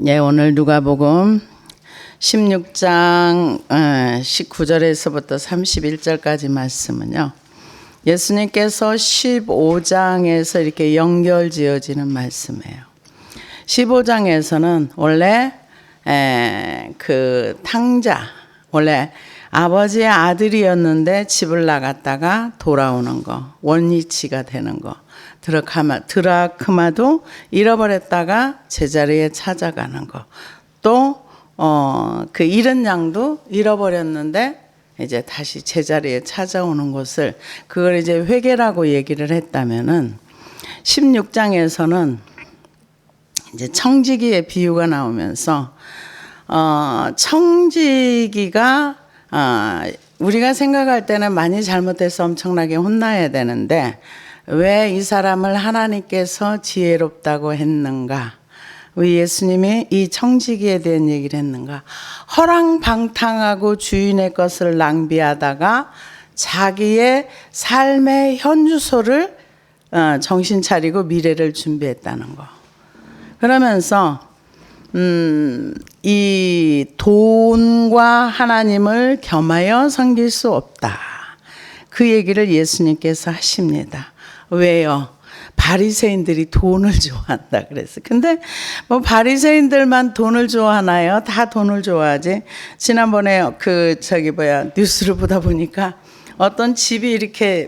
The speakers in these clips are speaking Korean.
예, 오늘 누가복음 16장 19절에서부터 31절까지 말씀은요. 예수님께서 15장에서 이렇게 연결지어지는 말씀이에요. 15장에서는 원래 그 탕자, 원래 아버지의 아들이었는데 집을 나갔다가 돌아오는 거, 원리치가 되는 거, 드라크마도 잃어버렸다가 제자리에 찾아가는 거, 또 그 잃은 양도 잃어버렸는데 이제 다시 제자리에 찾아오는 것을, 그걸 이제 회개라고 얘기를 했다면은 16장에서는 이제 청지기의 비유가 나오면서 청지기가 우리가 생각할 때는 많이 잘못해서 엄청나게 혼나야 되는데 왜 이 사람을 하나님께서 지혜롭다고 했는가? 왜 예수님이 이 청지기에 대한 얘기를 했는가? 허랑방탕하고 주인의 것을 낭비하다가 자기의 삶의 현주소를 정신 차리고 미래를 준비했다는 거. 그러면서 이 돈과 하나님을 겸하여 섬길 수 없다. 그 얘기를 예수님께서 하십니다. 왜요? 바리새인들이 돈을 좋아한다 그랬어. 근데 뭐 바리새인들만 돈을 좋아하나요? 다 돈을 좋아하지. 지난번에 뉴스를 보다 보니까 어떤 집이 이렇게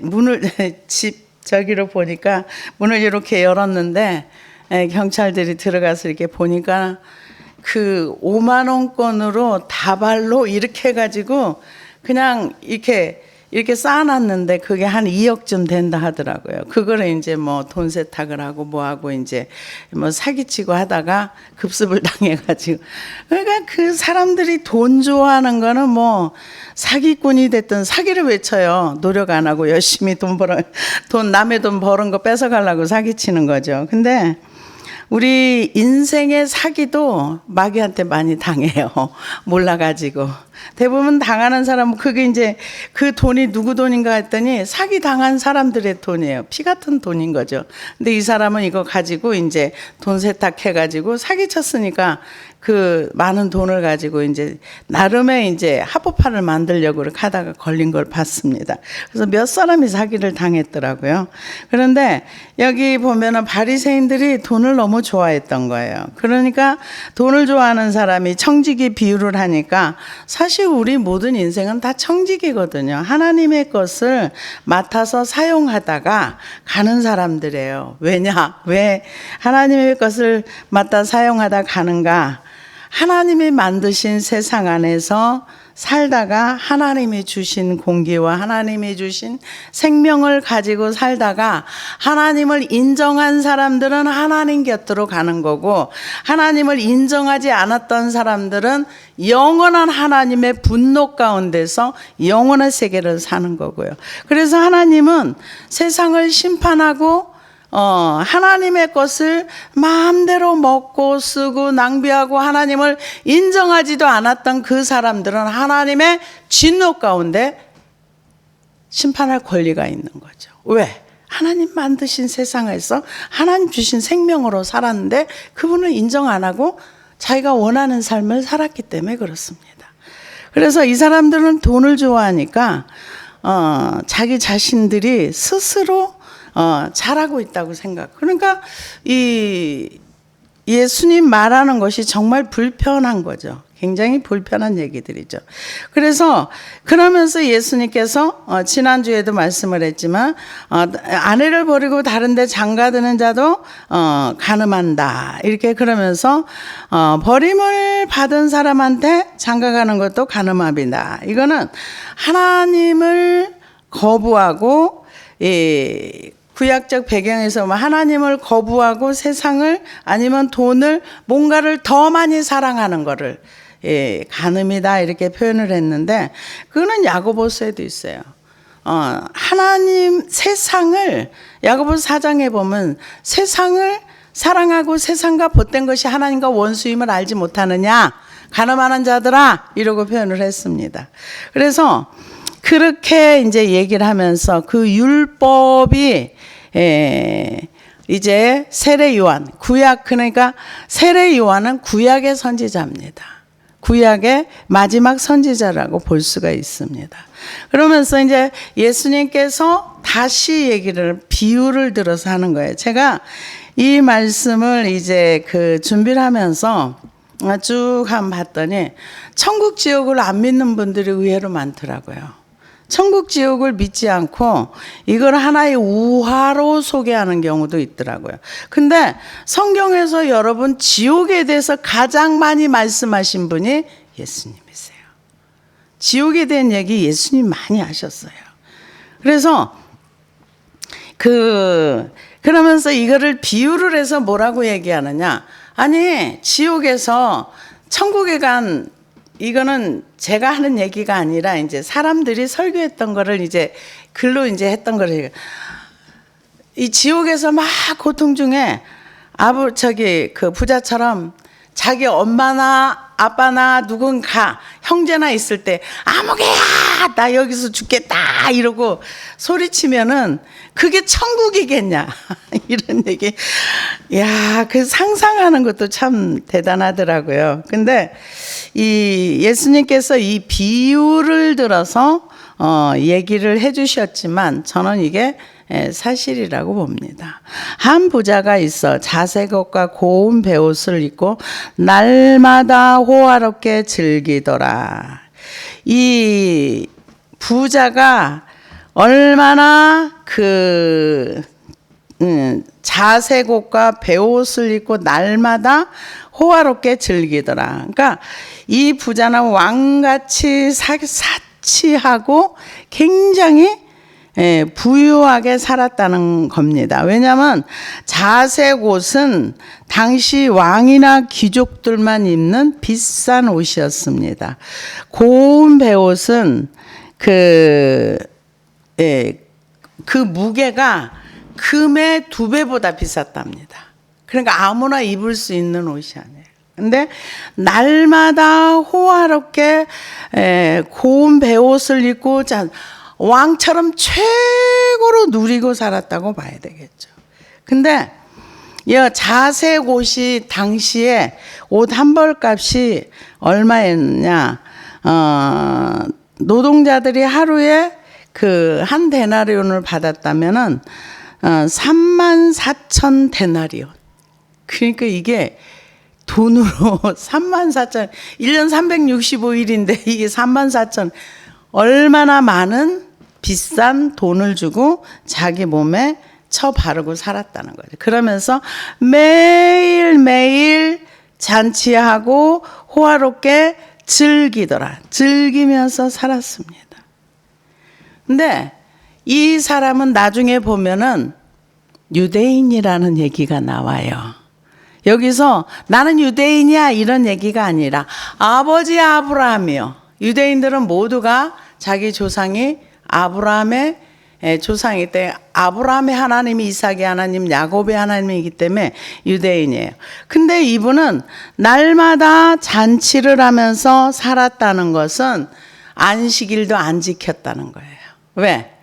저기로 보니까 문을 이렇게 열었는데 경찰들이 들어가서 이렇게 보니까 그 5만 원권으로 다발로 이렇게 해가지고 그냥 이렇게 쌓아놨는데 그게 한 2억쯤 된다 하더라고요. 그거를 이제 뭐 돈 세탁을 하고 뭐 하고 이제 뭐 사기치고 하다가 급습을 당해가지고, 그러니까 그 사람들이 돈 좋아하는 거는 뭐 사기꾼이 됐든 사기를 외쳐요. 노력 안 하고 열심히 남의 돈 버는 거 뺏어가려고 사기치는 거죠. 근데 우리 인생의 사기도 마귀한테 많이 당해요. 몰라가지고. 대부분 당하는 사람은 그게 이제 그 돈이 누구 돈인가 했더니 사기 당한 사람들의 돈이에요. 피 같은 돈인 거죠. 근데 이 사람은 이거 가지고 이제 돈 세탁해가지고 사기쳤으니까 그 많은 돈을 가지고 이제 나름의 이제 합법화를 만들려고 그렇게 하다가 걸린 걸 봤습니다. 그래서 몇 사람이 사기를 당했더라고요. 그런데 여기 보면은 바리새인들이 돈을 너무 좋아했던 거예요. 그러니까 돈을 좋아하는 사람이 청지기 비유를 하니까 사실 우리 모든 인생은 다 청지기거든요. 하나님의 것을 맡아서 사용하다가 가는 사람들이에요. 왜 하나님의 것을 맡아 사용하다 가는가? 하나님이 만드신 세상 안에서 살다가 하나님이 주신 공기와 하나님이 주신 생명을 가지고 살다가 하나님을 인정한 사람들은 하나님 곁으로 가는 거고, 하나님을 인정하지 않았던 사람들은 영원한 하나님의 분노 가운데서 영원한 세계를 사는 거고요. 그래서 하나님은 세상을 심판하고 하나님의 것을 마음대로 먹고 쓰고 낭비하고 하나님을 인정하지도 않았던 그 사람들은 하나님의 진노 가운데 심판할 권리가 있는 거죠. 왜? 하나님 만드신 세상에서 하나님 주신 생명으로 살았는데 그분을 인정 안 하고 자기가 원하는 삶을 살았기 때문에 그렇습니다. 그래서 이 사람들은 돈을 좋아하니까 자기 자신들이 스스로 잘하고 있다고 생각. 그러니까 이 예수님 말하는 것이 정말 불편한 거죠. 굉장히 불편한 얘기들이죠. 그러면서 예수님께서 지난주에도 말씀을 했지만 아내를 버리고 다른 데 장가드는 자도 간음한다. 이렇게 그러면서 버림을 받은 사람한테 장가가는 것도 간음합니다. 이거는 하나님을 거부하고 구약적 배경에서 하나님을 거부하고 세상을 아니면 돈을 뭔가를 더 많이 사랑하는 거를 간음이다 이렇게 표현을 했는데, 그거는 야고보서에도 있어요. 하나님 세상을 야고보서 4장에 보면 세상을 사랑하고 세상과 보탠 것이 하나님과 원수임을 알지 못하느냐 간음하는 자들아 이러고 표현을 했습니다. 그래서 그렇게 이제 얘기를 하면서 그 율법이 이제 세례 요한, 구약, 그러니까 세례 요한은 구약의 선지자입니다. 구약의 마지막 선지자라고 볼 수가 있습니다. 그러면서 이제 예수님께서 다시 비유를 들어서 하는 거예요. 제가 이 말씀을 이제 준비를 하면서 쭉 한번 봤더니 천국 지옥을 안 믿는 분들이 의외로 많더라고요. 천국 지옥을 믿지 않고 이걸 하나의 우화로 소개하는 경우도 있더라고요. 근데 성경에서 여러분 지옥에 대해서 가장 많이 말씀하신 분이 예수님이세요. 지옥에 대한 얘기 예수님 많이 하셨어요. 그래서 그러면서 이거를 비유를 해서 뭐라고 얘기하느냐? 아니, 지옥에서 천국에 간, 이거는 제가 하는 얘기가 아니라 이제 사람들이 설교했던 거를 이제 글로 이제 했던 거를, 이 지옥에서 막 고통 중에 그 부자처럼 자기 엄마나 아빠나 누군가 형제나 있을 때 아무개야 나 여기서 죽겠다 이러고 소리치면은 그게 천국이겠냐 이런 얘기. 야, 그 상상하는 것도 참 대단하더라고요. 근데 이 예수님께서 이 비유를 들어서 얘기를 해주셨지만 저는 이게 사실이라고 봅니다. 한 부자가 있어 자색옷과 고운 베옷을 입고 날마다 호화롭게 즐기더라. 이 부자가 얼마나 자색옷과 베옷을 입고 날마다 호화롭게 즐기더라. 그러니까 이 부자는 왕같이 사치하고 굉장히 부유하게 살았다는 겁니다. 왜냐하면 자색 옷은 당시 왕이나 귀족들만 입는 비싼 옷이었습니다. 고운 베옷은 그 무게가 금의 2배보다 비쌌답니다. 그러니까 아무나 입을 수 있는 옷이 아니에요. 근데 날마다 호화롭게 고운 베옷을 입고 왕처럼 최고로 누리고 살았다고 봐야 되겠죠. 근데 이 자색 옷이 당시에 옷 한 벌 값이 얼마였냐? 노동자들이 하루에 한 데나리온을 받았다면은 34,000 데나리온. 그러니까 이게 돈으로 34,000, 1년 365일인데 이게 34,000, 얼마나 많은 비싼 돈을 주고 자기 몸에 쳐 바르고 살았다는 거죠. 그러면서 매일매일 잔치하고 호화롭게 즐기면서 살았습니다. 근데 이 사람은 나중에 보면은 유대인이라는 얘기가 나와요. 여기서 나는 유대인이야 이런 얘기가 아니라 아버지 아브라함이요. 유대인들은 모두가 자기 조상이 아브라함의 조상이기 때문에 아브라함의 하나님이 이삭의 하나님, 야곱의 하나님이기 때문에 유대인이에요. 근데 이분은 날마다 잔치를 하면서 살았다는 것은 안식일도 안 지켰다는 거예요. 왜?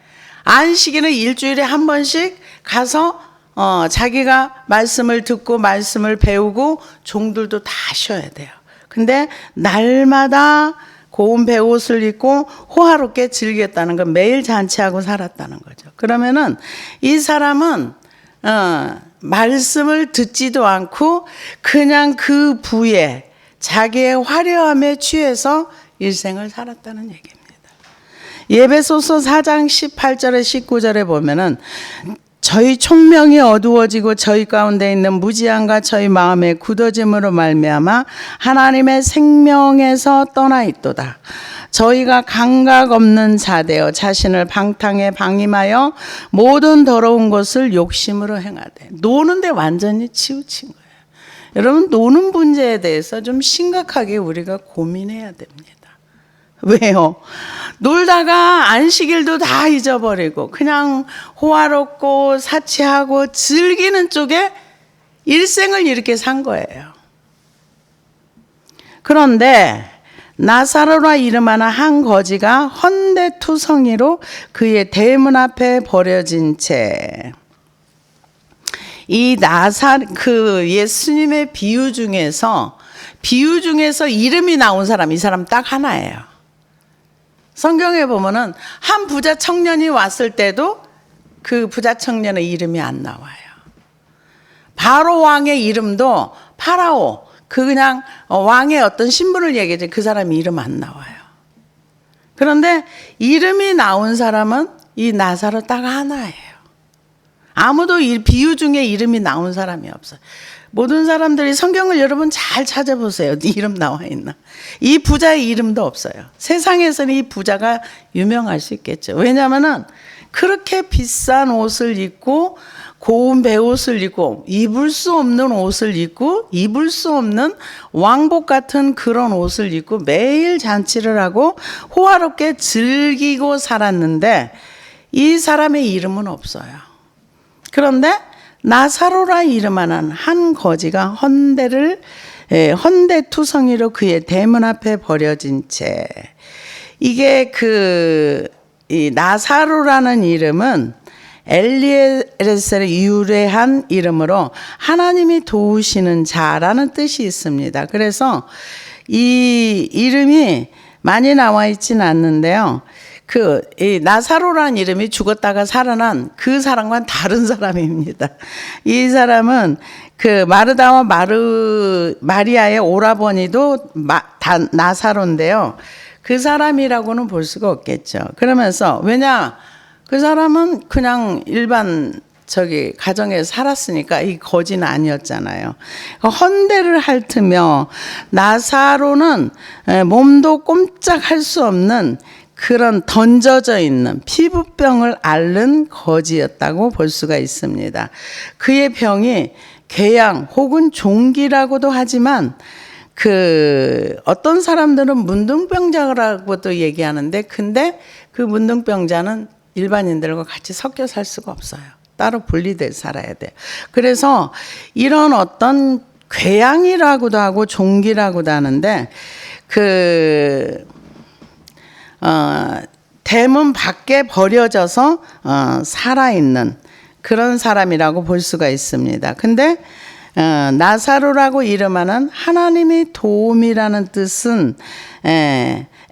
안식일은 일주일에 한 번씩 가서 자기가 말씀을 듣고 말씀을 배우고 종들도 다 쉬어야 돼요. 근데 날마다 고운 베옷을 입고 호화롭게 즐겼다는 건 매일 잔치하고 살았다는 거죠. 그러면은 이 사람은 말씀을 듣지도 않고 그냥 그 부에 자기의 화려함에 취해서 일생을 살았다는 얘기입니다. 에베소서 4장 18절에 19절에 보면은 저희 총명이 어두워지고 저희 가운데 있는 무지함과 저희 마음의 굳어짐으로 말미암아 하나님의 생명에서 떠나 있도다. 저희가 감각 없는 자되어 자신을 방탕에 방임하여 모든 더러운 것을 욕심으로 행하되. 노는데 완전히 치우친 거예요. 여러분, 노는 문제에 대해서 좀 심각하게 우리가 고민해야 됩니다. 왜요? 놀다가 안식일도 다 잊어버리고 그냥 호화롭고 사치하고 즐기는 쪽에 일생을 이렇게 산 거예요. 그런데 나사로라 이름하는 한 거지가 헌데투성이로 그의 대문 앞에 버려진 채 이 예수님의 비유 중에서 이름이 나온 사람, 이 사람 딱 하나예요. 성경에 보면은 한 부자 청년이 왔을 때도 그 부자 청년의 이름이 안 나와요. 바로 왕의 이름도 파라오, 그냥 왕의 어떤 신분을 얘기하지 그 사람 이름 안 나와요. 그런데 이름이 나온 사람은 이 나사로 딱 하나예요. 아무도 이 비유 중에 이름이 나온 사람이 없어요. 모든 사람들이 성경을 여러분 잘 찾아보세요. 네 이름 나와 있나? 이 부자의 이름도 없어요. 세상에서는 이 부자가 유명할 수 있겠죠. 왜냐하면은 그렇게 비싼 옷을 입고 고운 베옷을 입고 입을 수 없는 옷을 입고 입을 수 없는 왕복 같은 그런 옷을 입고 매일 잔치를 하고 호화롭게 즐기고 살았는데 이 사람의 이름은 없어요. 그런데 나사로라 이름하는 한 거지가 헌데투성이로 그의 대문 앞에 버려진 채, 이게 이 나사로라는 이름은 엘리에셀의 유래한 이름으로 하나님이 도우시는 자라는 뜻이 있습니다. 그래서 이 이름이 많이 나와 있지는 않는데요. 이 나사로라는 이름이 죽었다가 살아난 그 사람과는 다른 사람입니다. 이 사람은 마르다와 마리아의 오라버니도 나사로인데요. 그 사람이라고는 볼 수가 없겠죠. 그러면서 왜냐? 그 사람은 그냥 일반 가정에서 살았으니까 이 거지는 아니었잖아요. 헌데를 핥으며 나사로는 몸도 꼼짝할 수 없는 그런 던져져 있는 피부병을 앓는 거지였다고 볼 수가 있습니다. 그의 병이 궤양 혹은 종기라고도 하지만 어떤 사람들은 문둥병자라고도 얘기하는데, 근데 그 문둥병자는 일반인들과 같이 섞여 살 수가 없어요. 따로 분리돼 살아야 돼요. 그래서 이런 어떤 궤양이라고도 하고 종기라고도 하는데 대문 밖에 버려져서 살아있는 그런 사람이라고 볼 수가 있습니다. 근데 나사로라고 이름하는 하나님의 도움이라는 뜻은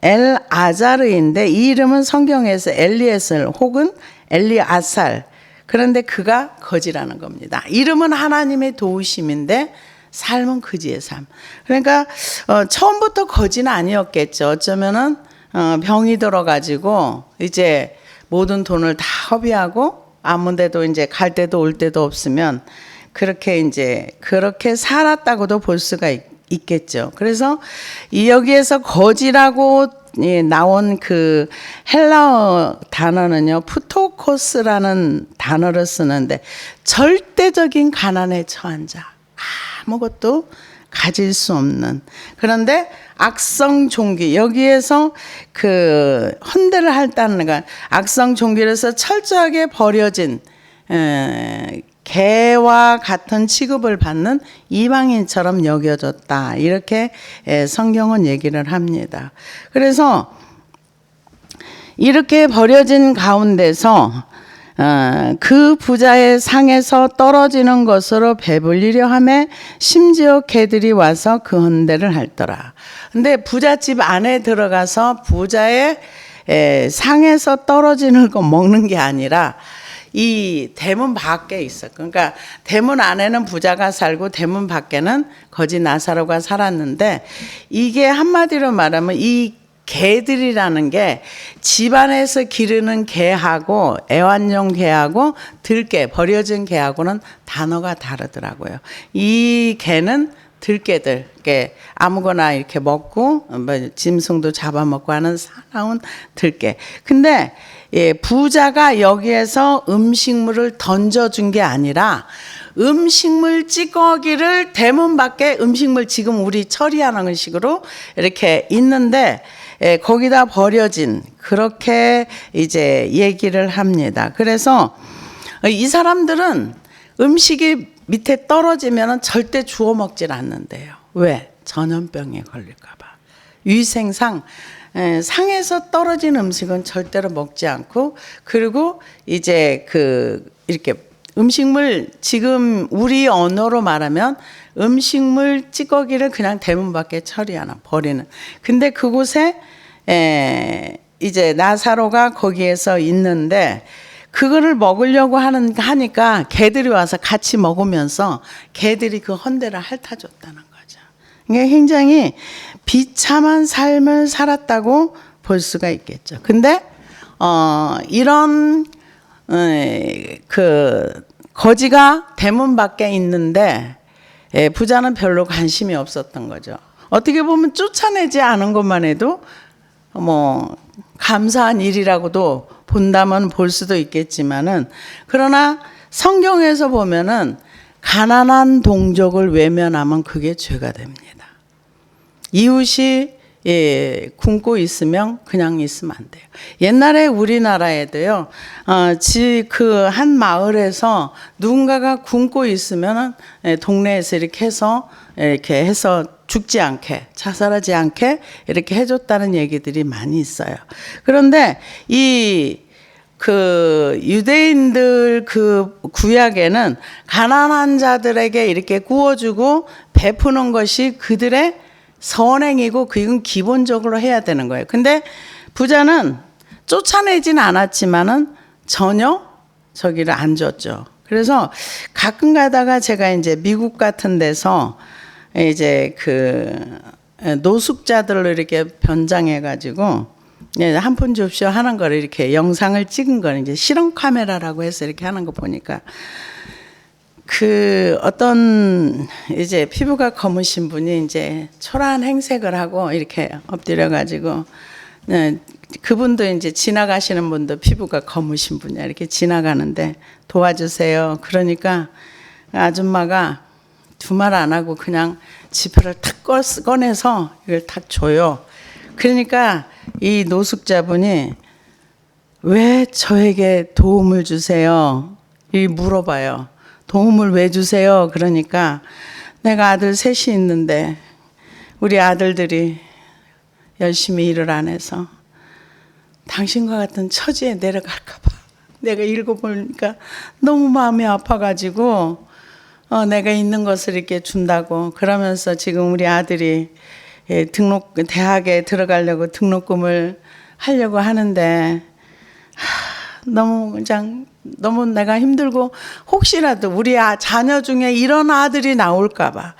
엘아자르인데, 이 이름은 성경에서 엘리에셀 혹은 엘리아살, 그런데 그가 거지라는 겁니다. 이름은 하나님의 도우심인데 삶은 거지의 삶. 그러니까 처음부터 거지는 아니었겠죠. 어쩌면은 병이 들어가지고 이제 모든 돈을 다 허비하고 아무 데도 이제 갈 데도 올 데도 없으면 그렇게 살았다고도 볼 수가 있겠죠. 그래서 여기에서 거지라고 나온 그 헬라어 단어는요, 푸토코스라는 단어를 쓰는데 절대적인 가난에 처한 자, 아무것도 가질 수 없는. 그런데 악성 종기, 여기에서 헌데를 핥다는 건 악성 종기로서 철저하게 버려진 개와 같은 취급을 받는 이방인처럼 여겨졌다, 이렇게 성경은 얘기를 합니다. 그래서 이렇게 버려진 가운데서 그 부자의 상에서 떨어지는 것으로 배불리려 하매 심지어 개들이 와서 그 헌데를 핥더라. 근데 부잣집 안에 들어가서 부자의 상에서 떨어지는 거 먹는 게 아니라 이 대문 밖에 있어. 그러니까 대문 안에는 부자가 살고 대문 밖에는 거지 나사로가 살았는데, 이게 한마디로 말하면 이 개들이라는 게 집안에서 기르는 개하고 애완용 개하고 들개, 버려진 개하고는 단어가 다르더라고요. 이 개는 들개들, 아무거나 이렇게 먹고 짐승도 잡아먹고 하는 사나운 들개. 근데 부자가 여기에서 음식물을 던져준 게 아니라 음식물 찌꺼기를 대문 밖에 음식물 지금 우리 처리하는 식으로 이렇게 있는데 거기다 버려진, 그렇게 이제 얘기를 합니다. 그래서 이 사람들은 음식이 밑에 떨어지면 절대 주워 먹질 않는데요. 왜? 전염병에 걸릴까 봐. 위생상 상에서 떨어진 음식은 절대로 먹지 않고, 그리고 이제 이렇게 음식물 지금 우리 언어로 말하면 음식물 찌꺼기를 그냥 대문 밖에 처리하나 버리는. 근데 그곳에 이제 나사로가 거기에서 있는데 그거를 먹으려고 하니까 개들이 와서 같이 먹으면서 개들이 그 헌대를 핥아줬다는 거죠. 이게 굉장히 비참한 삶을 살았다고 볼 수가 있겠죠. 근데 이런 그 거지가 대문 밖에 있는데 부자는 별로 관심이 없었던 거죠. 어떻게 보면 쫓아내지 않은 것만 해도 뭐 감사한 일이라고도 본다면 볼 수도 있겠지만은, 그러나 성경에서 보면은 가난한 동족을 외면하면 그게 죄가 됩니다. 이웃이 굶고 있으면 그냥 있으면 안 돼요. 옛날에 우리나라에도요, 그 한 마을에서 누군가가 굶고 있으면 동네에서 이렇게 해서 죽지 않게, 자살하지 않게 이렇게 해줬다는 얘기들이 많이 있어요. 그런데 그 유대인들 그 구약에는 가난한 자들에게 이렇게 구워주고 베푸는 것이 그들의 선행이고 그건 기본적으로 해야 되는 거예요. 근데 부자는 쫓아내진 않았지만은 전혀 저기를 안 줬죠. 그래서 가끔 가다가 제가 이제 미국 같은 데서 이제 그 노숙자들로 이렇게 변장해 가지고 한 푼 줍쇼 하는 거를 이렇게 영상을 찍은 거는 이제 실험 카메라라고 해서 이렇게 하는 거 보니까 그 어떤 이제 피부가 검으신 분이 이제 초라한 행색을 하고 이렇게 엎드려 가지고 그분도 이제 지나가시는 분도 피부가 검으신 분이야. 이렇게 지나가는데 도와주세요. 그러니까 아줌마가 두 말 안 하고 그냥 지폐를 탁 꺼내서 이걸 탁 줘요. 그러니까 이 노숙자분이 왜 저에게 도움을 주세요? 이 물어봐요. 도움을 왜 주세요? 그러니까 내가 아들 셋이 있는데 우리 아들들이 열심히 일을 안 해서 당신과 같은 처지에 내려갈까 봐 내가 읽어보니까 너무 마음이 아파가지고 내가 있는 것을 이렇게 준다고. 그러면서 지금 우리 아들이 대학에 들어가려고 등록금을 하려고 하는데 너무 내가 힘들고 혹시라도 우리 자녀 중에 이런 아들이 나올까 봐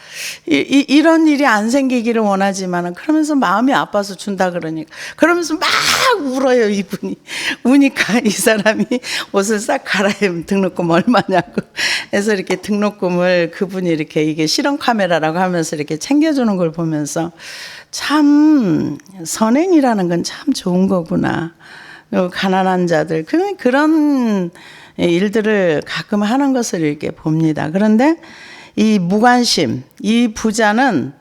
이런 일이 안 생기기를 원하지만은 그러면서 마음이 아파서 준다 그러면서 막 울어요. 이분이 우니까 이 사람이 옷을 싹 갈아입으면 등록금 얼마냐고 해서 이렇게 등록금을 그분이 이렇게 이게 실험 카메라라고 하면서 이렇게 챙겨주는 걸 보면서 참 선행이라는 건 참 좋은 거구나. 가난한 자들 그런 일들을 가끔 하는 것을 이렇게 봅니다. 그런데 이 무관심, 이 부자는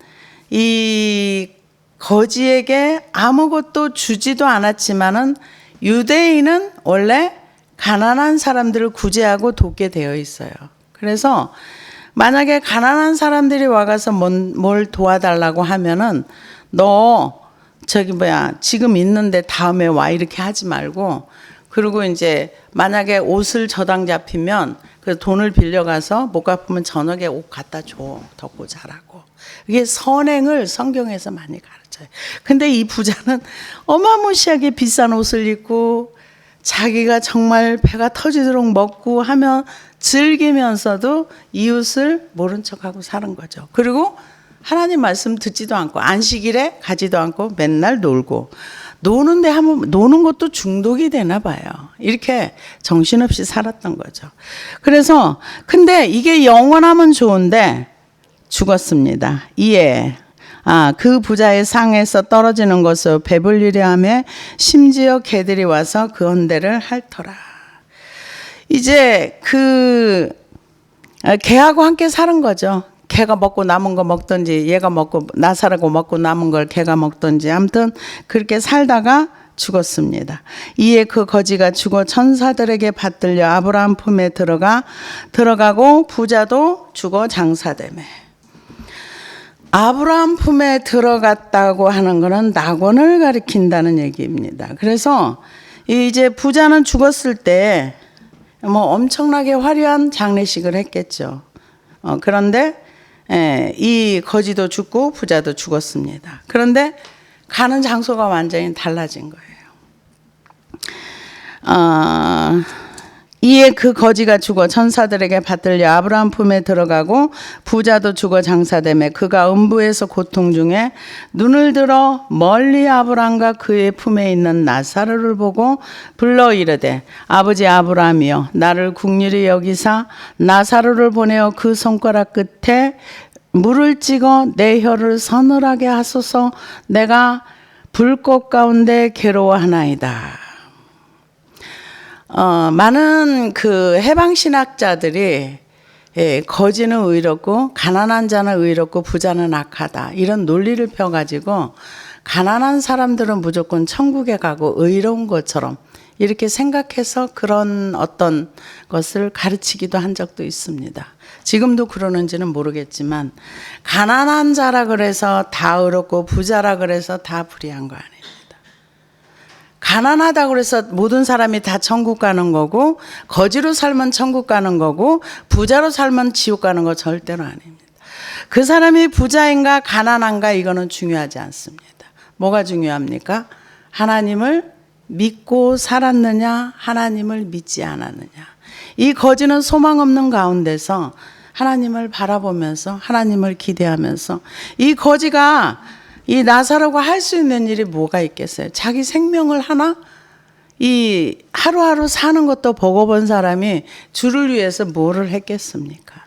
이 거지에게 아무것도 주지도 않았지만은 유대인은 원래 가난한 사람들을 구제하고 돕게 되어 있어요. 그래서 만약에 가난한 사람들이 와가서 뭘 도와달라고 하면은 너 지금 있는데 다음에 와 이렇게 하지 말고, 그리고 이제 만약에 옷을 저당 잡히면 그 돈을 빌려가서 못 갚으면 저녁에 옷 갖다 줘. 덮고 자라고. 이게 선행을 성경에서 많이 가르쳐요. 근데 이 부자는 어마무시하게 비싼 옷을 입고 자기가 정말 배가 터지도록 먹고 하면 즐기면서도 이웃을 모른 척하고 사는 거죠. 그리고 하나님 말씀 듣지도 않고 안식일에 가지도 않고 맨날 놀고, 노는 것도 중독이 되나 봐요. 이렇게 정신없이 살았던 거죠. 그래서 근데 이게 영원하면 좋은데 죽었습니다. 이에 그 부자의 상에서 떨어지는 것을 배불리려 하며 심지어 개들이 와서 그 헌대를 핥더라. 이제 그 개하고 함께 사는 거죠. 개가 먹고 남은 거 먹든지 얘가 먹고 나사라고 먹고 남은 걸 개가 먹든지 아무튼 그렇게 살다가 죽었습니다. 이에 그 거지가 죽어 천사들에게 받들려 아브라함 품에 들어가고 부자도 죽어 장사되매. 아브라함 품에 들어갔다고 하는 것은 낙원을 가리킨다는 얘기입니다. 그래서 이제 부자는 죽었을 때 뭐 엄청나게 화려한 장례식을 했겠죠. 그런데 이 거지도 죽고 부자도 죽었습니다. 그런데 가는 장소가 완전히 달라진 거예요. 이에 그 거지가 죽어 천사들에게 받들려 아브라함 품에 들어가고 부자도 죽어 장사되매 그가 음부에서 고통 중에 눈을 들어 멀리 아브라함과 그의 품에 있는 나사로를 보고 불러 이르되 아버지 아브라함이여 나를 긍휼히 여기사 나사로를 보내어 그 손가락 끝에 물을 찍어 내 혀를 서늘하게 하소서 내가 불꽃 가운데 괴로워하나이다. 많은 그 해방신학자들이 거지는 의롭고 가난한 자는 의롭고 부자는 악하다 이런 논리를 펴가지고 가난한 사람들은 무조건 천국에 가고 의로운 것처럼 이렇게 생각해서 그런 어떤 것을 가르치기도 한 적도 있습니다. 지금도 그러는지는 모르겠지만 가난한 자라 그래서 다 의롭고 부자라 그래서 다 불의한 거 아닙니다. 가난하다고 그래서 모든 사람이 다 천국 가는 거고 거지로 살면 천국 가는 거고 부자로 살면 지옥 가는 거 절대로 아닙니다. 그 사람이 부자인가 가난한가 이거는 중요하지 않습니다. 뭐가 중요합니까? 하나님을 믿고 살았느냐 하나님을 믿지 않았느냐. 이 거지는 소망 없는 가운데서 하나님을 바라보면서 하나님을 기대하면서 이 거지가 이 나사로가 할 수 있는 일이 뭐가 있겠어요? 자기 생명을 하나? 이 하루하루 사는 것도 버거운 사람이 주를 위해서 뭐를 했겠습니까?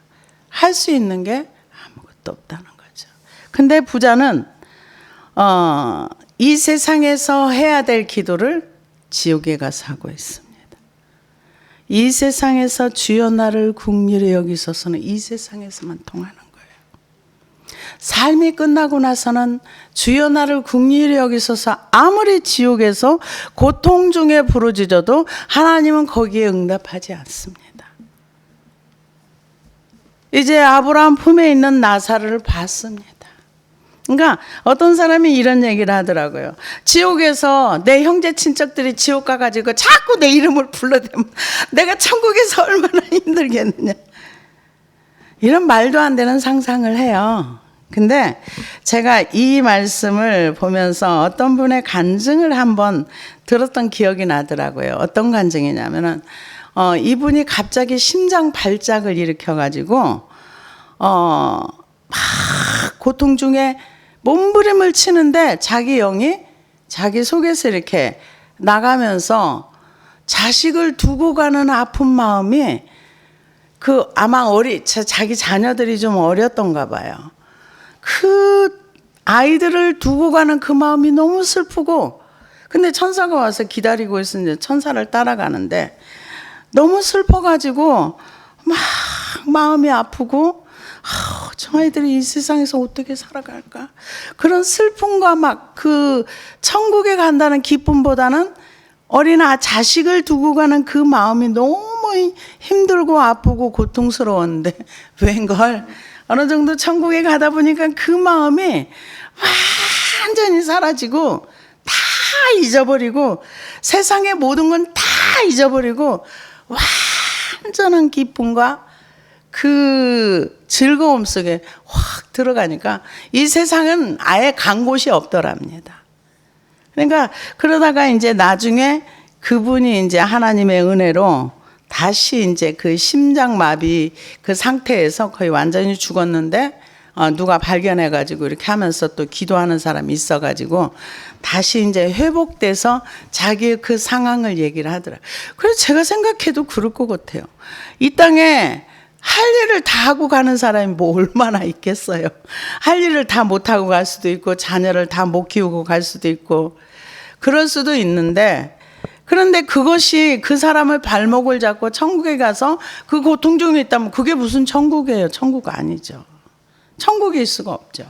할 수 있는 게 아무것도 없다는 거죠. 근데 부자는 이 세상에서 해야 될 기도를 지옥에 가서 하고 있습니다. 이 세상에서 주여 나를 긍휼히 여기소서는 이 세상에서만 통하는 거예요. 삶이 끝나고 나서는 주여 나를 긍휼히 여기소서 아무리 지옥에서 고통 중에 부르짖어도 하나님은 거기에 응답하지 않습니다. 이제 아브라함 품에 있는 나사로를 봤습니다. 그러니까 어떤 사람이 이런 얘기를 하더라고요. 지옥에서 내 형제 친척들이 지옥 가가지고 자꾸 내 이름을 불러대면 내가 천국에서 얼마나 힘들겠느냐. 이런 말도 안 되는 상상을 해요. 근데 제가 이 말씀을 보면서 어떤 분의 간증을 한번 들었던 기억이 나더라고요. 어떤 간증이냐면은 이분이 갑자기 심장 발작을 일으켜가지고 막 고통 중에 몸부림을 치는데 자기 영이 자기 속에서 이렇게 나가면서 자식을 두고 가는 아픈 마음이 아마 자기 자녀들이 좀 어렸던가 봐요. 그 아이들을 두고 가는 그 마음이 너무 슬프고 근데 천사가 와서 기다리고 있었는데 천사를 따라가는데 너무 슬퍼가지고 막 마음이 아프고 저 아이들이 이 세상에서 어떻게 살아갈까 그런 슬픔과 막 그 천국에 간다는 기쁨보다는 어린 자식을 두고 가는 그 마음이 너무 힘들고 아프고 고통스러웠는데 웬걸 어느 정도 천국에 가다 보니까 그 마음이 완전히 사라지고 다 잊어버리고 세상의 모든 건 다 잊어버리고 완전한 기쁨과 그 즐거움 속에 확 들어가니까 이 세상은 아예 간 곳이 없더랍니다. 그러니까 그러다가 이제 나중에 그분이 이제 하나님의 은혜로 다시 이제 그 심장마비 그 상태에서 거의 완전히 죽었는데 누가 발견해가지고 이렇게 하면서 또 기도하는 사람이 있어가지고 다시 이제 회복돼서 자기의 그 상황을 얘기를 하더라. 그래서 제가 생각해도 그럴 것 같아요. 이 땅에 할 일을 다 하고 가는 사람이 뭐 얼마나 있겠어요. 할 일을 다 못하고 갈 수도 있고 자녀를 다 못 키우고 갈 수도 있고 그럴 수도 있는데 그런데 그것이 그 사람을 발목을 잡고 천국에 가서 그 고통 중에 있다면 그게 무슨 천국이에요. 천국 아니죠. 천국일 수가 없죠.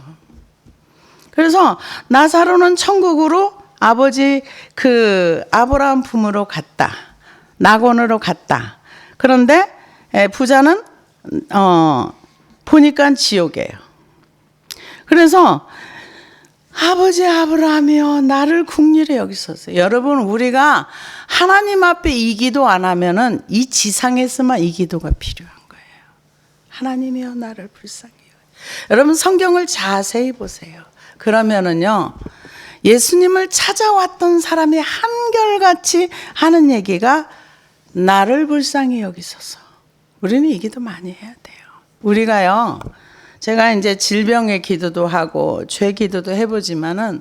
그래서 나사로는 천국으로 아버지 그 아브라함 품으로 갔다. 낙원으로 갔다. 그런데 부자는 보니까 지옥이에요. 그래서 아버지 아브라함이여 나를 국리로 여기소서. 여러분, 우리가 하나님 앞에 이 기도 안 하면은 이 지상에서만 이 기도가 필요한 거예요. 하나님이여 나를 불쌍히 여기소서. 여러분, 성경을 자세히 보세요. 그러면은요, 예수님을 찾아왔던 사람이 한결같이 하는 얘기가 나를 불쌍히 여기소서. 우리는 이 기도 많이 해야 돼요. 우리가요, 제가 이제 질병의 기도도 하고 죄 기도도 해보지만은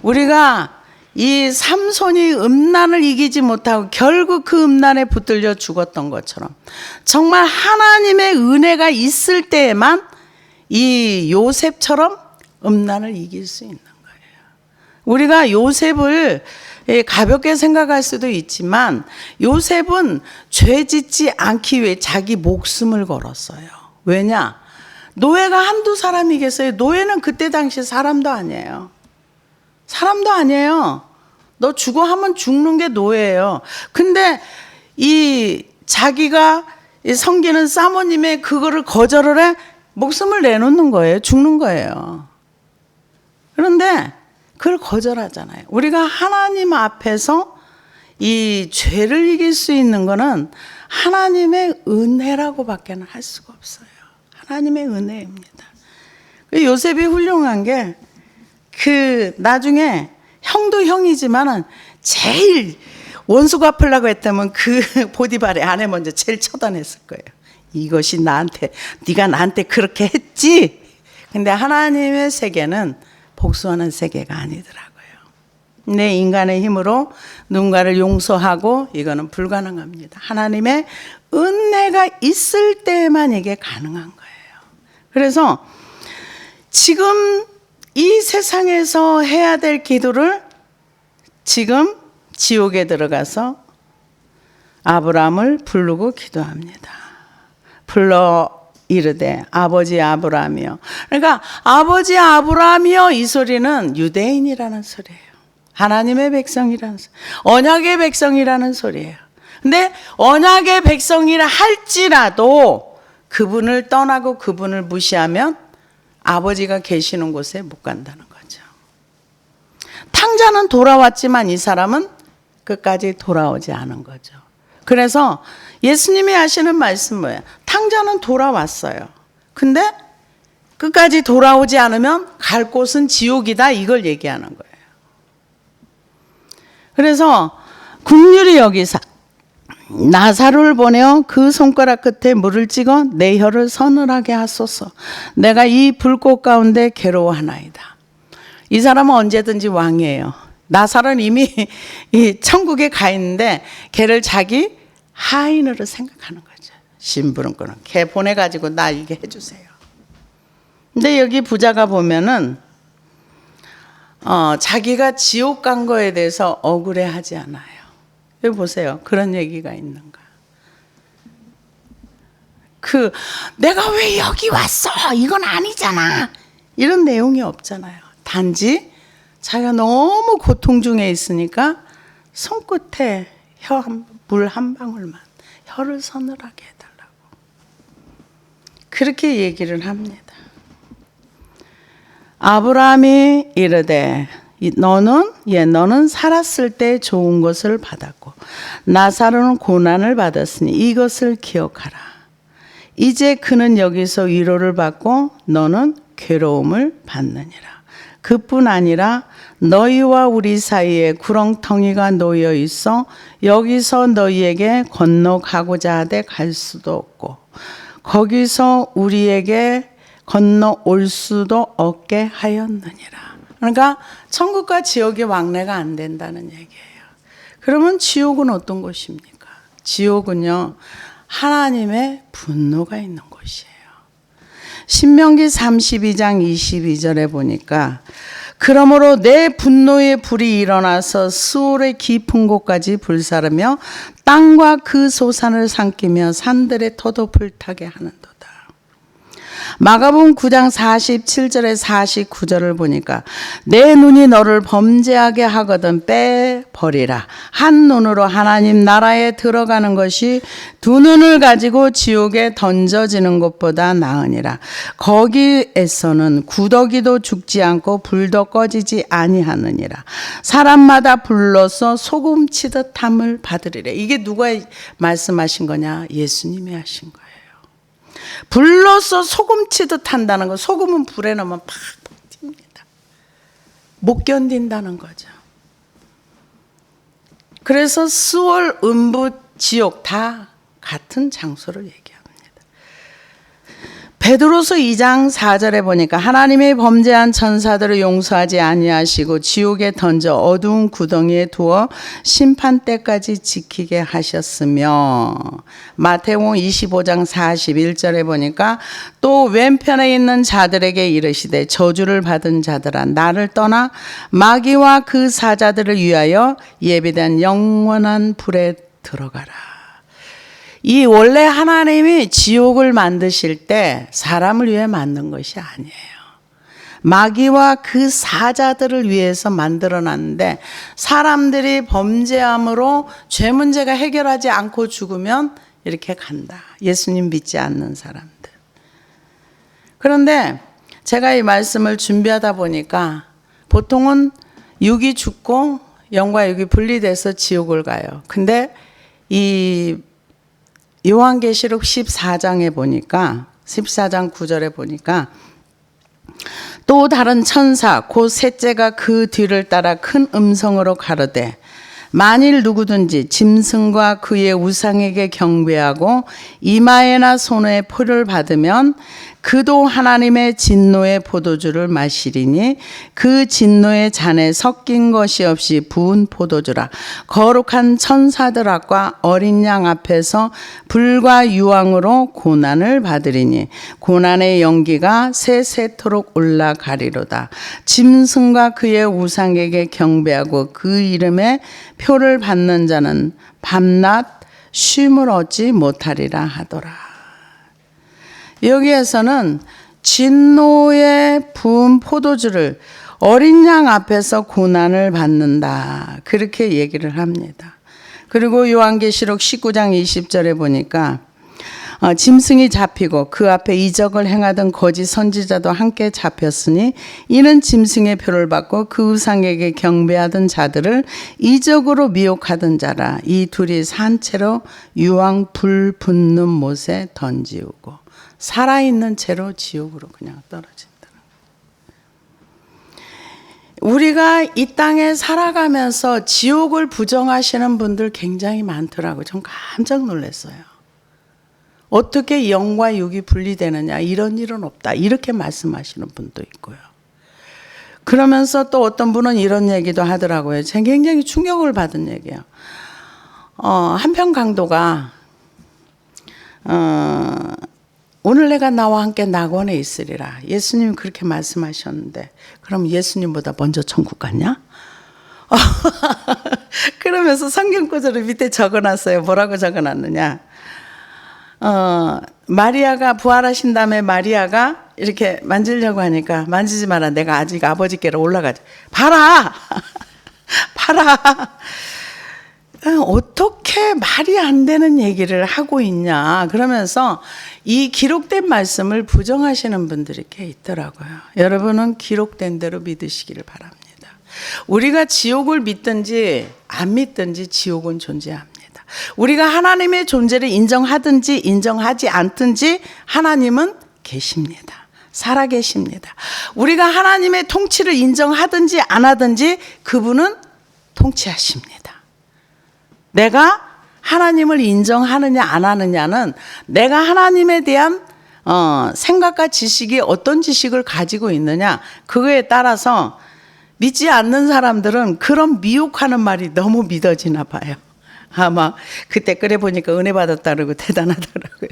우리가 이 삼손이 음란을 이기지 못하고 결국 그 음란에 붙들려 죽었던 것처럼 정말 하나님의 은혜가 있을 때에만 이 요셉처럼 음란을 이길 수 있는 거예요. 우리가 요셉을 가볍게 생각할 수도 있지만 요셉은 죄 짓지 않기 위해 자기 목숨을 걸었어요. 왜냐? 노예가 한두 사람이겠어요? 노예는 그때 당시 사람도 아니에요. 사람도 아니에요. 너 죽어 하면 죽는 게 노예예요. 근데 이 자기가 섬기는 사모님의 그거를 거절을 해 목숨을 내놓는 거예요. 죽는 거예요. 그런데 그걸 거절하잖아요. 우리가 하나님 앞에서 이 죄를 이길 수 있는 거는 하나님의 은혜라고밖에 할 수가 없어요. 하나님의 은혜입니다. 요셉이 훌륭한 게 나중에 형도 형이지만은 제일 원수 갚으려고 했다면 그 보디발의 아내 먼저 제일 처단했을 거예요. 이것이 네가 나한테 그렇게 했지. 근데 하나님의 세계는 복수하는 세계가 아니더라고요. 내 인간의 힘으로 누군가를 용서하고 이거는 불가능합니다. 하나님의 은혜가 있을 때만 이게 가능한 거예요. 그래서 지금 이 세상에서 해야 될 기도를 지금 지옥에 들어가서 아브라함을 부르고 기도합니다. 불러 이르되 아버지 아브라함이여. 그러니까 아버지 아브라함이여 이 소리는 유대인이라는 소리예요. 하나님의 백성이라는 소리, 언약의 백성이라는 소리예요. 근데 언약의 백성이라 할지라도 그분을 떠나고 그분을 무시하면 아버지가 계시는 곳에 못 간다는 거죠. 탕자는 돌아왔지만 이 사람은 끝까지 돌아오지 않은 거죠. 그래서 예수님이 하시는 말씀 뭐예요? 탕자는 돌아왔어요. 근데 끝까지 돌아오지 않으면 갈 곳은 지옥이다, 이걸 얘기하는 거예요. 그래서 긍휼히 여기사 나사로를 보내어 그 손가락 끝에 물을 찍어 내 혀를 서늘하게 하소서. 내가 이 불꽃 가운데 괴로워하나이다. 이 사람은 언제든지 왕이에요. 나사로는 이미 이 천국에 가 있는데 걔를 자기 하인으로 생각하는 거죠. 심부름꾼은 걔 보내가지고 나 이게 해주세요. 근데 여기 부자가 보면은 자기가 지옥 간 거에 대해서 억울해하지 않아요. 여기 보세요. 그런 얘기가 있는가. 내가 왜 여기 왔어? 이건 아니잖아. 이런 내용이 없잖아요. 단지 자기가 너무 고통 중에 있으니까 손끝에 물 한 방울만 혀를 서늘하게 해달라고. 그렇게 얘기를 합니다. 아브라함이 이르되 너는 살았을 때 좋은 것을 받았고 나사로는 고난을 받았으니 이것을 기억하라. 이제 그는 여기서 위로를 받고 너는 괴로움을 받느니라. 그뿐 아니라 너희와 우리 사이에 구렁텅이가 놓여 있어 여기서 너희에게 건너가고자 하되 갈 수도 없고 거기서 우리에게 건너올 수도 없게 하였느니라. 그러니까 천국과 지옥의 왕래가 안 된다는 얘기예요. 그러면 지옥은 어떤 곳입니까? 지옥은요, 하나님의 분노가 있는 곳이에요. 신명기 32장 22절에 보니까 그러므로 내 분노의 불이 일어나서 스올의 깊은 곳까지 불사르며 땅과 그 소산을 삼키며 산들의 터도 불타게 하는도다. 마가복음 9장 47절에 49절을 보니까 내 눈이 너를 범죄하게 하거든 빼버리라. 한 눈으로 하나님 나라에 들어가는 것이 두 눈을 가지고 지옥에 던져지는 것보다 나으니라. 거기에서는 구더기도 죽지 않고 불도 꺼지지 아니하느니라. 사람마다 불로서 소금 치듯 함을 받으리라. 이게 누가 말씀하신 거냐? 예수님이 하신 거예요. 불로서 소금 치듯 한다는 거, 소금은 불에 넣으면 팍 튑니다. 못 견딘다는 거죠. 그래서 수월, 음부, 지옥 다 같은 장소를 얘기합니다. 베드로서 2장 4절에 보니까 하나님의 범죄한 천사들을 용서하지 아니하시고 지옥에 던져 어두운 구덩이에 두어 심판 때까지 지키게 하셨으며, 마태복음 25장 41절에 보니까 또 왼편에 있는 자들에게 이르시되 저주를 받은 자들아 나를 떠나 마귀와 그 사자들을 위하여 예비된 영원한 불에 들어가라. 이 원래 하나님이 지옥을 만드실 때 사람을 위해 만든 것이 아니에요. 마귀와 그 사자들을 위해서 만들어놨는데, 사람들이 범죄함으로 죄 문제가 해결하지 않고 죽으면 이렇게 간다. 예수님 믿지 않는 사람들. 그런데 제가 이 말씀을 준비하다 보니까 보통은 육이 죽고 영과 육이 분리돼서 지옥을 가요. 근데 이 요한계시록 14장에 보니까 14장 9절에 보니까 또 다른 천사 곧 셋째가 그 뒤를 따라 큰 음성으로 가로되 만일 누구든지 짐승과 그의 우상에게 경배하고 이마에나 손에 표를 받으면 그도 하나님의 진노의 포도주를 마시리니 그 진노의 잔에 섞인 것이 없이 부은 포도주라. 거룩한 천사들 앞과 어린 양 앞에서 불과 유황으로 고난을 받으리니 고난의 연기가 세세토록 올라가리로다. 짐승과 그의 우상에게 경배하고 그 이름에 표를 받는 자는 밤낮 쉼을 얻지 못하리라 하더라. 여기에서는 진노의 부은 포도주를 어린 양 앞에서 고난을 받는다, 그렇게 얘기를 합니다. 그리고 요한계시록 19장 20절에 보니까 짐승이 잡히고 그 앞에 이적을 행하던 거짓 선지자도 함께 잡혔으니 이는 짐승의 표를 받고 그 우상에게 경배하던 자들을 이적으로 미혹하던 자라. 이 둘이 산채로 유황 불 붙는 못에 던지우고 살아있는 채로 지옥으로 그냥 떨어진다. 우리가 이 땅에 살아가면서 지옥을 부정하시는 분들 굉장히 많더라고요. 전 깜짝 놀랐어요. 어떻게 영과 육이 분리되느냐, 이런 일은 없다, 이렇게 말씀하시는 분도 있고요. 그러면서 또 어떤 분은 이런 얘기도 하더라고요. 제가 굉장히 충격을 받은 얘기예요. 한편 강도가 오늘 내가 나와 함께 낙원에 있으리라. 예수님이 그렇게 말씀하셨는데 그럼 예수님보다 먼저 천국 갔냐? 그러면서 성경 구절을 밑에 적어놨어요. 뭐라고 적어놨느냐? 마리아가 부활하신 다음에 마리아가 이렇게 만지려고 하니까 만지지 마라. 내가 아직 아버지께로 올라가지. 봐라! 봐라! 어떻게 말이 안 되는 얘기를 하고 있냐, 그러면서 이 기록된 말씀을 부정하시는 분들이 꽤 있더라고요. 여러분은 기록된 대로 믿으시기를 바랍니다. 우리가 지옥을 믿든지 안 믿든지 지옥은 존재합니다. 우리가 하나님의 존재를 인정하든지 인정하지 않든지 하나님은 계십니다. 살아계십니다. 우리가 하나님의 통치를 인정하든지 안 하든지 그분은 통치하십니다. 내가 하나님을 인정하느냐 안 하느냐는 내가 하나님에 대한 생각과 지식이 어떤 지식을 가지고 있느냐, 그거에 따라서 믿지 않는 사람들은 그런 미혹하는 말이 너무 믿어지나 봐요. 아마 그때 그래 보니까 은혜 받았다 그러고 대단하더라고요.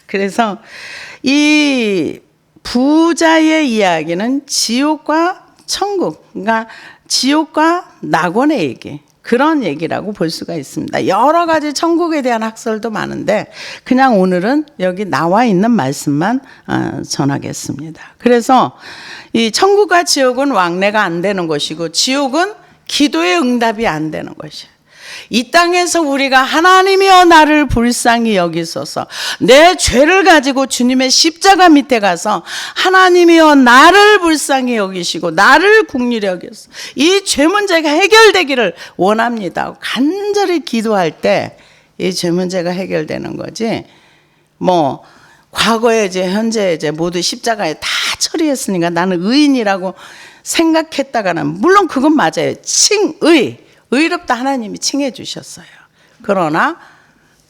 그래서 이 부자의 이야기는 지옥과 천국, 그러니까 지옥과 낙원의 얘기, 그런 얘기라고 볼 수가 있습니다. 여러 가지 천국에 대한 학설도 많은데 그냥 오늘은 여기 나와 있는 말씀만 전하겠습니다. 그래서 이 천국과 지옥은 왕래가 안 되는 것이고 지옥은 기도의 응답이 안 되는 것이에요. 이 땅에서 우리가 하나님이여 나를 불쌍히 여기소서, 내 죄를 가지고 주님의 십자가 밑에 가서 하나님이여 나를 불쌍히 여기시고 나를 긍휼히 여기소서, 이 죄 문제가 해결되기를 원합니다. 간절히 기도할 때 이 죄 문제가 해결되는 거지, 뭐 과거에 현재 모두 십자가에 다 처리했으니까 나는 의인이라고 생각했다가는, 물론 그건 맞아요. 의롭다 하나님이 칭해 주셨어요. 그러나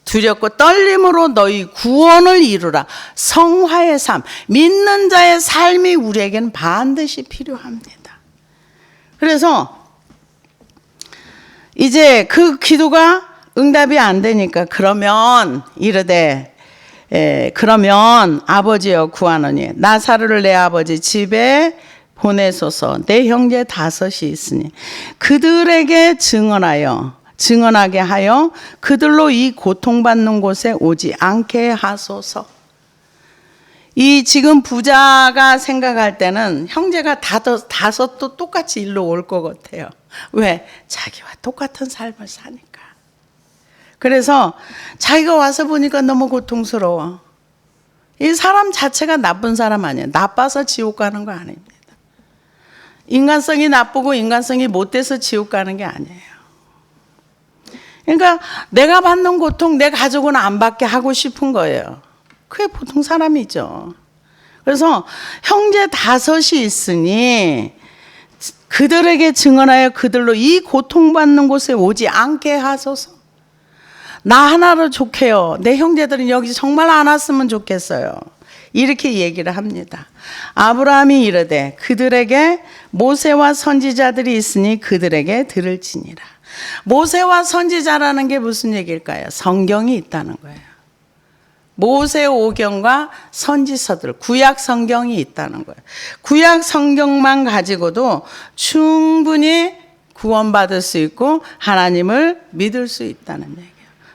두렵고 떨림으로 너희 구원을 이루라. 성화의 삶, 믿는 자의 삶이 우리에게는 반드시 필요합니다. 그래서 이제 그 기도가 응답이 안 되니까 그러면 이르되 그러면 아버지여 구하노니 나사로를 내 아버지 집에 보내소서. 내 형제 5이 있으니 그들에게 증언하게 하여 그들로 이 고통받는 곳에 오지 않게 하소서. 이 지금 부자가 생각할 때는 형제가 5도 똑같이 일로 올 것 같아요. 왜? 자기와 똑같은 삶을 사니까. 그래서 자기가 와서 보니까 너무 고통스러워. 이 사람 자체가 나쁜 사람 아니에요. 나빠서 지옥 가는 거 아닙니다. 인간성이 나쁘고 인간성이 못돼서 지옥 가는 게 아니에요. 그러니까 내가 받는 고통 내 가족은 안 받게 하고 싶은 거예요. 그게 보통 사람이죠. 그래서 형제 5이 있으니 그들에게 증언하여 그들로 이 고통받는 곳에 오지 않게 하소서. 나 하나로 좋게요. 내 형제들은 여기 정말 안 왔으면 좋겠어요. 이렇게 얘기를 합니다. 아브라함이 이르되 그들에게 모세와 선지자들이 있으니 그들에게 들을지니라. 모세와 선지자라는 게 무슨 얘기일까요? 성경이 있다는 거예요. 모세 오경과 선지서들, 구약 성경이 있다는 거예요. 구약 성경만 가지고도 충분히 구원받을 수 있고 하나님을 믿을 수 있다는 얘기예요.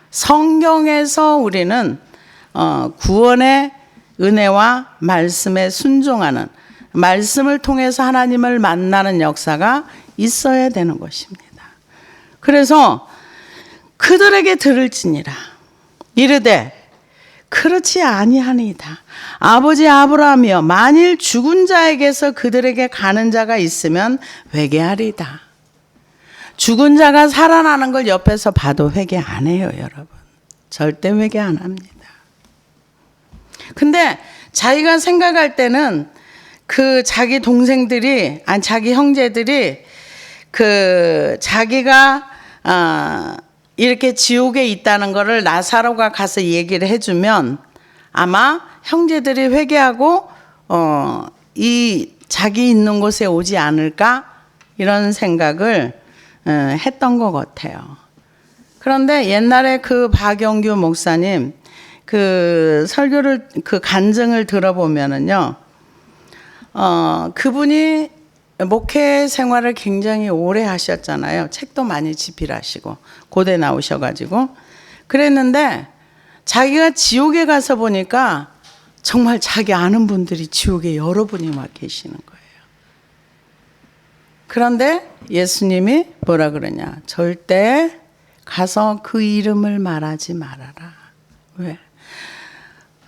성경에서 우리는 구원의 은혜와 말씀에 순종하는, 말씀을 통해서 하나님을 만나는 역사가 있어야 되는 것입니다. 그래서 그들에게 들을지니라. 이르되 그렇지 아니하니이다. 아버지 아브라함이여 만일 죽은 자에게서 그들에게 가는 자가 있으면 회개하리이다. 죽은 자가 살아나는 걸 옆에서 봐도 회개 안 해요, 여러분. 절대 회개 안 합니다. 근데 자기가 생각할 때는 그 자기 동생들이, 아니 자기 형제들이 그 자기가 이렇게 지옥에 있다는 거를 나사로가 가서 얘기를 해주면 아마 형제들이 회개하고 이 자기 있는 곳에 오지 않을까 이런 생각을 했던 것 같아요. 그런데 옛날에 그 박영규 목사님 그 설교를, 그 간증을 들어보면은요, 그분이 목회 생활을 굉장히 오래 하셨잖아요. 책도 많이 집필하시고 고대 나오셔가지고 그랬는데 자기가 지옥에 가서 보니까 정말 자기 아는 분들이 지옥에 여러분이 와 계시는 거예요. 그런데 예수님이 뭐라 그러냐? 절대 가서 그 이름을 말하지 말아라. 왜?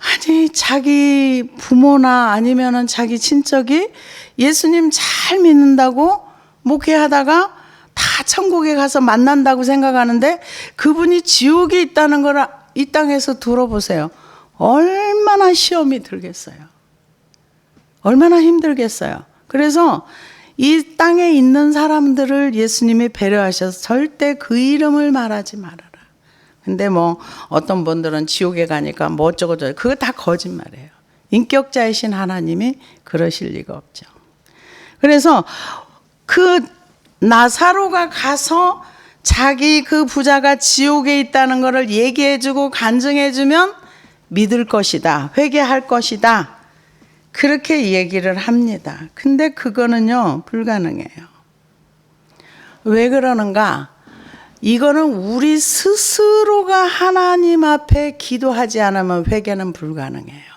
아니 자기 부모나 아니면은 자기 친척이 예수님 잘 믿는다고 목회하다가 다 천국에 가서 만난다고 생각하는데 그분이 지옥에 있다는 걸 이 땅에서 들어보세요. 얼마나 시험이 들겠어요. 얼마나 힘들겠어요. 그래서 이 땅에 있는 사람들을 예수님이 배려하셔서 절대 그 이름을 말하지 말아라. 근데 뭐 어떤 분들은 지옥에 가니까 뭐 어쩌고저쩌고, 그거 다 거짓말이에요. 인격자이신 하나님이 그러실 리가 없죠. 그래서 그 나사로가 가서 자기 그 부자가 지옥에 있다는 것을 얘기해주고 간증해주면 믿을 것이다, 회개할 것이다, 그렇게 얘기를 합니다. 근데 그거는요 불가능해요. 왜 그러는가? 이거는 우리 스스로가 하나님 앞에 기도하지 않으면 회개는 불가능해요.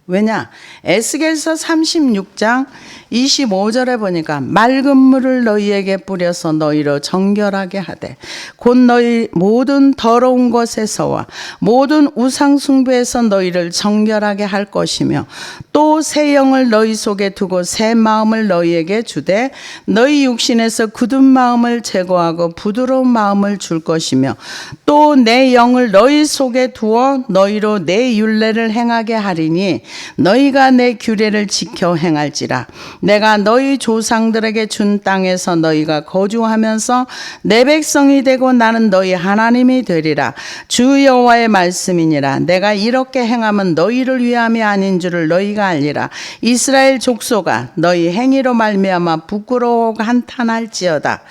왜냐? 에스겔서 36장 25절에 보니까 맑은 물을 너희에게 뿌려서 너희로 정결하게 하되 곧 너희 모든 더러운 것에서와 모든 우상 숭배에서 너희를 정결하게 할 것이며 또 새 영을 너희 속에 두고 새 마음을 너희에게 주되 너희 육신에서 굳은 마음을 제거하고 부드러운 마음을 줄 것이며 또 내 영을 너희 속에 두어 너희로 내 율례를 행하게 하리니 너희가 내 규례를 지켜 행할지라. 내가 너희 조상들에게 준 땅에서 너희가 거주하면서 내 백성이 되고 나는 너희 하나님이 되리라. 주 여호와의 말씀이니라. 내가 이렇게 행하면 너희를 위함이 아닌 줄을 너희가 알리라. 이스라엘 족속아 너희 행위로 말미암아 부끄러워 한탄할지어다.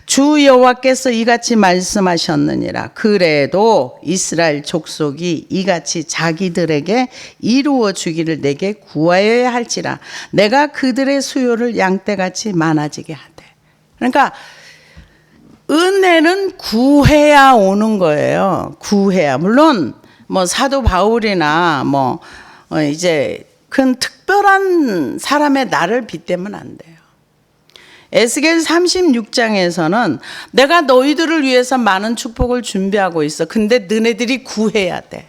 주 여호와께서 이같이 말씀하셨느니라. 그래도 이스라엘 족속이 이같이 자기들에게 이루어 주기를 내게 구하여야 할지라. 내가 그들의 수요를 양떼같이 많아지게 하되. 그러니까 은혜는 구해야 오는 거예요. 구해야. 물론 뭐 사도 바울이나 뭐 이제 큰 특별한 사람의 나를 빗대면 안 돼요. 에스겔 36장에서는 내가 너희들을 위해서 많은 축복을 준비하고 있어. 근데 너네들이 구해야 돼.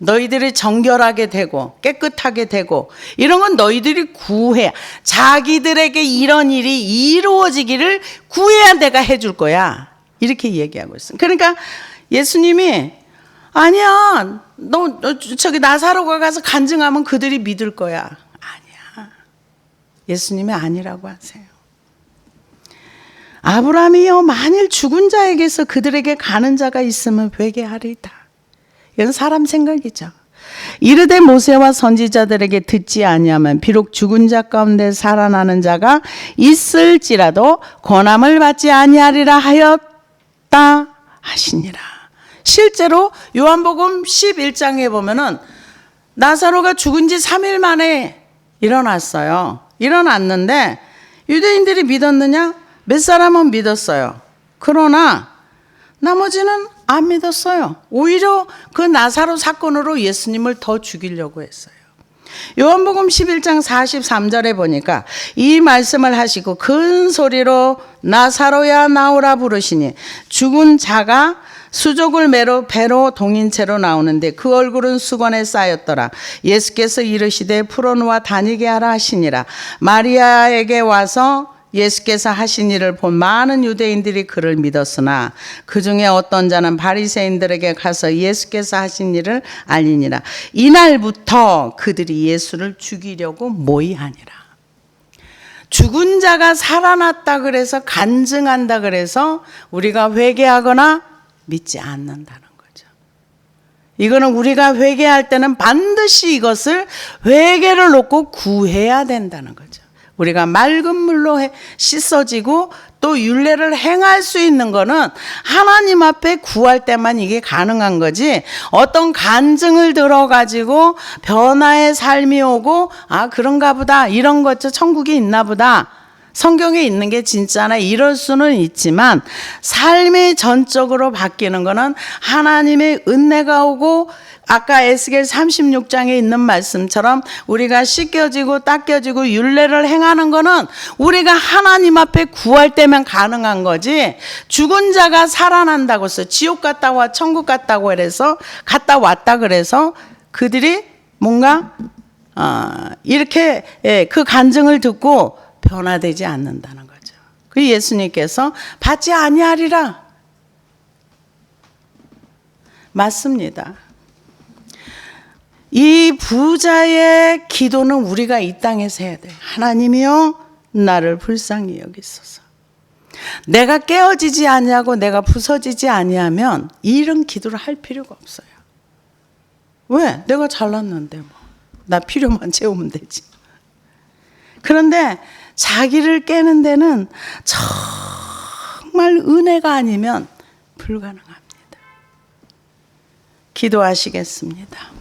너희들이 정결하게 되고 깨끗하게 되고 이런 건 너희들이 구해야. 자기들에게 이런 일이 이루어지기를 구해야 내가 해줄 거야. 이렇게 얘기하고 있어. 그러니까 예수님이 아니야. 너 저기 나사로가 가서 간증하면 그들이 믿을 거야. 아니야. 예수님이 아니라고 하세요. 아브라함이여 만일 죽은 자에게서 그들에게 가는 자가 있으면 회개하리이다. 이건 사람 생각이죠. 이르되 모세와 선지자들에게 듣지 아니하면 비록 죽은 자 가운데 살아나는 자가 있을지라도 권함을 받지 아니하리라 하였다 하시니라. 실제로 요한복음 11장에 보면은 나사로가 죽은 지 3일 만에 일어났어요. 일어났는데 유대인들이 믿었느냐? 몇 사람은 믿었어요. 그러나 나머지는 안 믿었어요. 오히려 그 나사로 사건으로 예수님을 더 죽이려고 했어요. 요한복음 11장 43절에 보니까 이 말씀을 하시고 큰 소리로 나사로야 나오라 부르시니 죽은 자가 수족을 매로 배로 동인 채로 나오는데 그 얼굴은 수건에 쌓였더라. 예수께서 이르시되 풀어놓아 다니게 하라 하시니라. 마리아에게 와서 예수께서 하신 일을 본 많은 유대인들이 그를 믿었으나 그 중에 어떤 자는 바리새인들에게 가서 예수께서 하신 일을 알리니라. 이날부터 그들이 예수를 죽이려고 모의하니라. 죽은 자가 살아났다 그래서 간증한다 그래서 우리가 회개하거나 믿지 않는다는 거죠. 이거는 우리가 회개할 때는 반드시 이것을 회개를 놓고 구해야 된다는 거죠. 우리가 맑은 물로 씻어지고 또 율례를 행할 수 있는 거는 하나님 앞에 구할 때만 이게 가능한 거지, 어떤 간증을 들어가지고 변화의 삶이 오고 아 그런가 보다, 이런 거죠, 천국이 있나 보다, 성경에 있는 게 진짜나 이럴 수는 있지만 삶이 전적으로 바뀌는 거는 하나님의 은혜가 오고 아까 에스겔 36장에 있는 말씀처럼 우리가 씻겨지고 닦여지고 율례를 행하는 거는 우리가 하나님 앞에 구할 때면 가능한 거지, 죽은 자가 살아난다고 해서 지옥 갔다 와 천국 갔다고 해서 갔다 왔다 그래서 그들이 뭔가 이렇게 그 간증을 듣고 변화되지 않는다는 거죠. 그 예수님께서 받지 아니하리라. 맞습니다. 이 부자의 기도는 우리가 이 땅에서 해야 돼요. 하나님이여 나를 불쌍히 여기소서. 내가 깨어지지 아니하고 내가 부서지지 아니하면 이런 기도를 할 필요가 없어요. 왜? 내가 잘났는데 뭐. 나 필요만 채우면 되지. 그런데 자기를 깨는 데는 정말 은혜가 아니면 불가능합니다. 기도하시겠습니다.